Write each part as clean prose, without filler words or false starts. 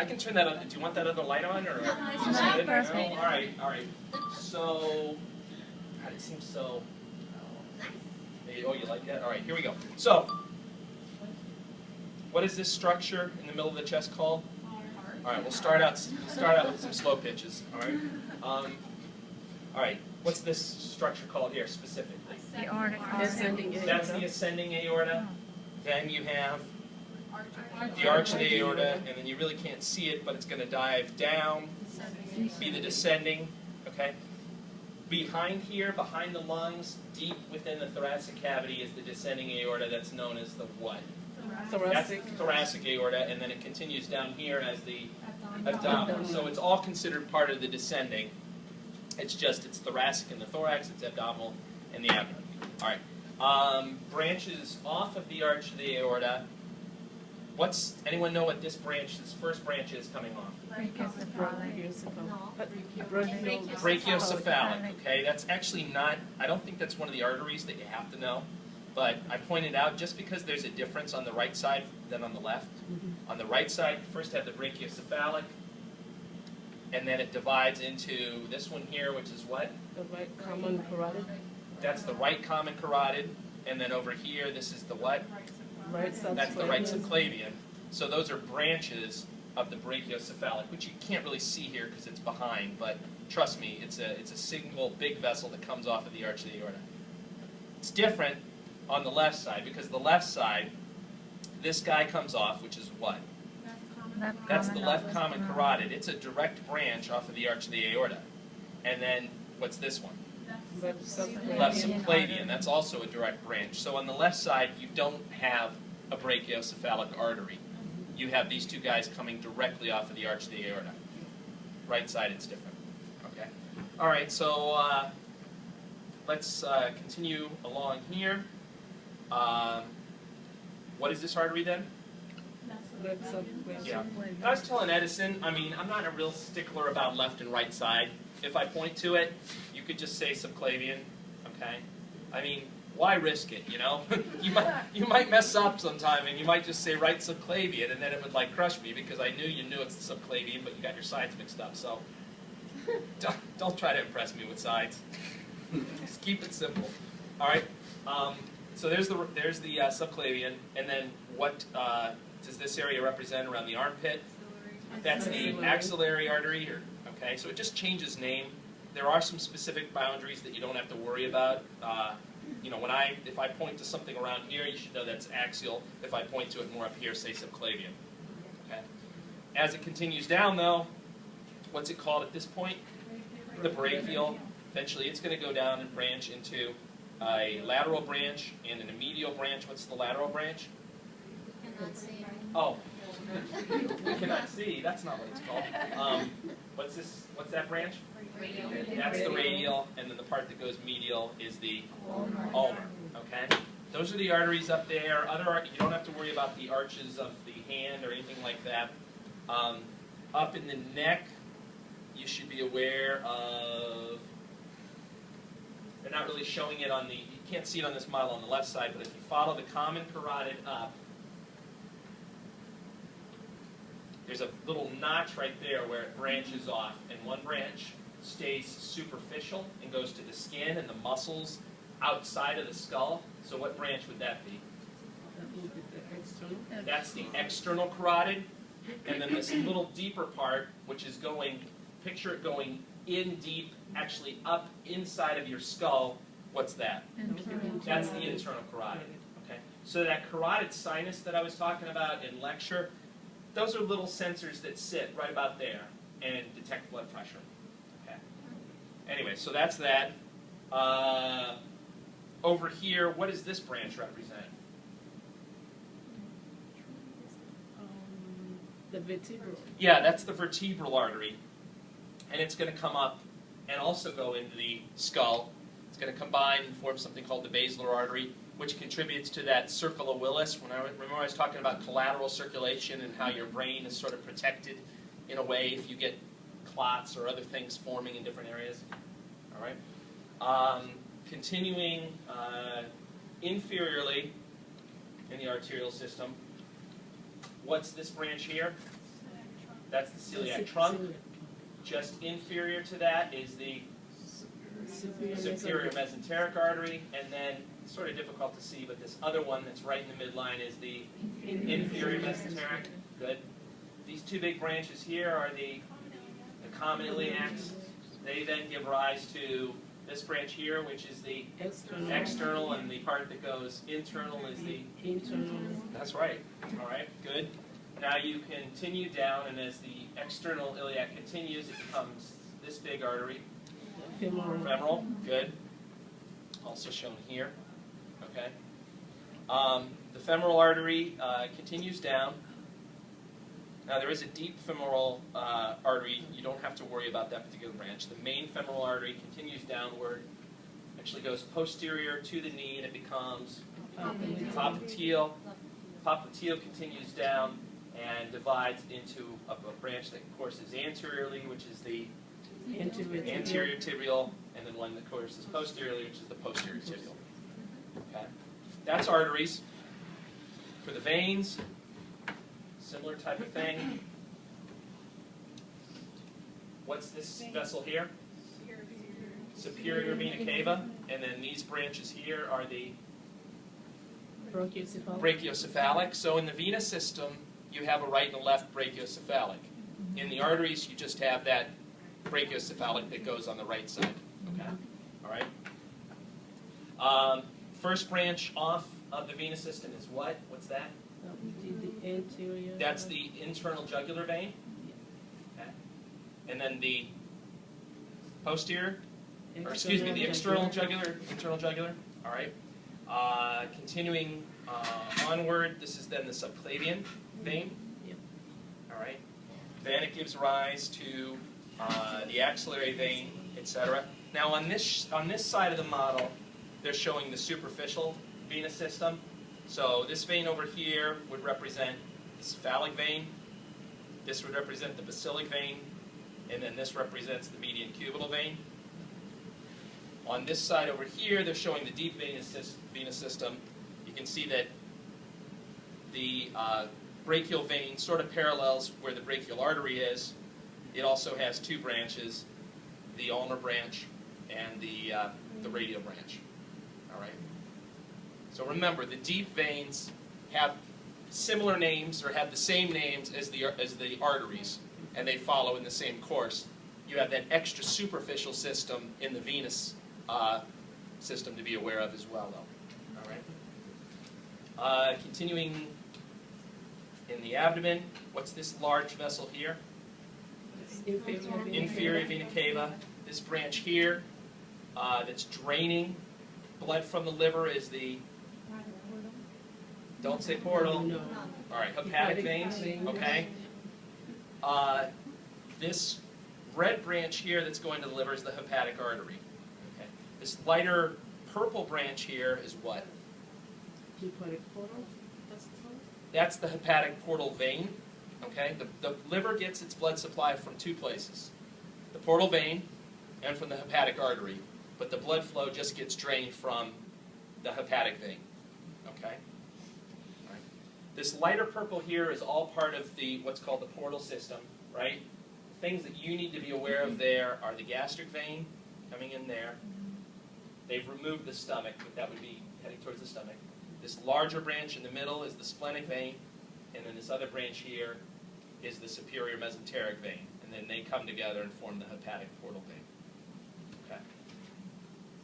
I can turn that on. Do you want that other light on, or? No, perfect. No? All right, all right. So, God, it seems so. Oh, you like that? All right, here we go. So, what is this structure in the middle of the chest called? All right, we'll start out with some slow pitches. All right. All right. What's this structure called here specifically? The aorta. That's the ascending aorta. Then you have the arch of the aorta, and then you really can't see it, but it's going to dive down, be the descending. Okay. Behind here, behind the lungs, deep within the thoracic cavity is the descending aorta. That's known as the what? Thoracic. That's thoracic aorta, and then it continues down here as the abdominal. So it's all considered part of the descending. It's just it's thoracic in the thorax, it's abdominal in the abdomen. All right. Branches off of the arch of the aorta. Anyone know what this first branch is coming off? Brachiocephalic. Okay, that's actually not. I don't think that's one of the arteries that you have to know. But I pointed out just because there's a difference on the right side than on the left. On the right side, you first have the brachiocephalic, and then it divides into this one here, which is what? The right common carotid. That's the right common carotid, and then over here, this is the what? Right subclavian. That's the right subclavian. So those are branches of the brachiocephalic, which you can't really see here because it's behind, but trust me, it's a single big vessel that comes off of the arch of the aorta. It's different on the left side, because the left side, this guy comes off, which is what? That's the left common carotid. It's a direct branch off of the arch of the aorta. And then, what's this one? Left subclavian. Left subclavian. That's also a direct branch. So on the left side, you don't have a brachiocephalic artery. You have these two guys coming directly off of the arch of the aorta. Right side, it's different. Okay. All right, so let's continue along here. What is this artery then? Left subclavian. Yeah. I was telling Edison, I mean, I'm not a real stickler about left and right side. If I point to it, you could just say subclavian, okay? I mean, why risk it, you know? you might mess up sometime, and you might just say right subclavian, and then it would like crush me because I knew you knew it's the subclavian, but you got your sides mixed up. So don't try to impress me with sides. Just keep it simple. All right. So there's the subclavian, and then what does this area represent around the armpit? That's the axillary artery. Okay, so it just changes name. There are some specific boundaries that you don't have to worry about. You know, if I point to something around here, you should know that's axial. If I point to it more up here, say subclavian. Okay. As it continues down, though, what's it called at this point? The brachial. Eventually, it's going to go down and branch into a lateral branch and a medial branch. What's the lateral branch? Oh, we cannot see. That's not what it's called. What's that branch? Radial. That's the radial, and then the part that goes medial is the ulnar. Okay. Those are the arteries up there. You don't have to worry about the arches of the hand or anything like that. Up in the neck, you should be aware of. They're not really showing it on the. You can't see it on this model on the left side, but if you follow the common carotid up. There's a little notch right there where it branches off, and one branch stays superficial and goes to the skin and the muscles outside of the skull. So what branch would that be? That's the external carotid, and then this little deeper part, which is going, picture it going in deep, actually up inside of your skull. What's that? That's the internal carotid. Okay. So that carotid sinus that I was talking about in lecture, those are little sensors that sit right about there and detect blood pressure. Okay. Anyway, so that's that. Over here, what does this branch represent? The vertebral. Yeah, that's the vertebral artery. And it's going to come up and also go into the skull. It's going to combine and form something called the basilar artery, which contributes to that circle of Willis. Remember I was talking about collateral circulation and how your brain is sort of protected in a way if you get clots or other things forming in different areas. All right. Continuing inferiorly in the arterial system, what's this branch here? That's the celiac trunk. Just inferior to that is the superior mesenteric artery, and then, sort of difficult to see, but this other one that's right in the midline is the inferior mesenteric. Good. These two big branches here are the common iliacs. They then give rise to this branch here, which is the external, and the part that goes internal is the internal. That's right. All right, good. Now you continue down, and as the external iliac continues, it becomes this big artery. Femoral. Good. Also shown here. Okay. The femoral artery continues down. Now there is a deep femoral artery. You don't have to worry about that particular branch. The main femoral artery continues downward, actually goes posterior to the knee, and it becomes popliteal. Popliteal continues down and divides into a branch that courses anteriorly, which is the anterior tibial, and then one that courses posteriorly, which is the posterior tibial. Okay, that's arteries. For the veins, similar type of thing. What's this vessel here? Superior vena cava, and then these branches here are the brachiocephalic. So in the venous system, you have a right and a left brachiocephalic. In the arteries, you just have that brachiocephalic that goes on the right side. Okay, all right. First branch off of the venous system is what? What's that? The anterior. That's the internal jugular vein. Okay. And then the posterior, or excuse me, the external jugular, internal jugular. All right. Continuing onward, this is then the subclavian vein. Yep. All right. Then it gives rise to the axillary vein, etc. Now on this side of the model, they're showing the superficial venous system. So this vein over here would represent the cephalic vein. This would represent the basilic vein, and then this represents the median cubital vein. On this side over here, they're showing the deep venous system. You can see that the brachial vein sort of parallels where the brachial artery is. It also has two branches, the ulnar branch and the radial branch. All right. So remember, the deep veins have similar names or have the same names as the arteries, and they follow in the same course. You have that extra superficial system in the venous system to be aware of as well, though. All right. Continuing in the abdomen, what's this large vessel here? Inferior vena cava. This branch here that's draining blood from the liver is the, don't say portal. No. All right, hepatic veins. Okay. This red branch here that's going to the liver is the hepatic artery. Okay. This lighter purple branch here is what? Hepatic portal. That's the hepatic portal vein. Okay. The liver gets its blood supply from two places: the portal vein and from the hepatic artery. But the blood flow just gets drained from the hepatic vein. Okay. This lighter purple here is all part of the what's called the portal system, right? Things that you need to be aware of there are the gastric vein coming in there. They've removed the stomach, but that would be heading towards the stomach. This larger branch in the middle is the splenic vein, and then this other branch here is the superior mesenteric vein, and then they come together and form the hepatic portal vein. Okay.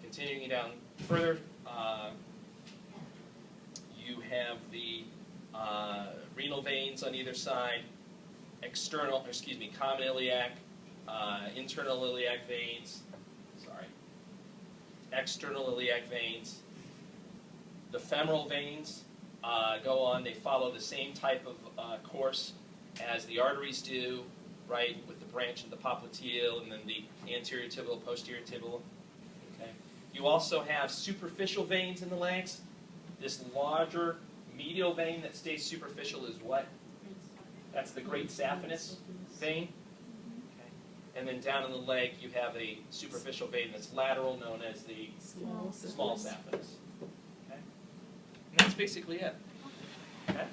Continuing down further, you have the renal veins on either side, common iliac, internal iliac veins, external iliac veins. The femoral veins go on, they follow the same type of course as the arteries do, right, with the branch of the popliteal and then the anterior tibial, posterior tibial. Okay. You also have superficial veins in the legs. This larger medial vein that stays superficial is what? That's the great saphenous vein. Okay. And then down in the leg you have a superficial vein that's lateral, known as the small saphenous. Okay. And that's basically it. Okay.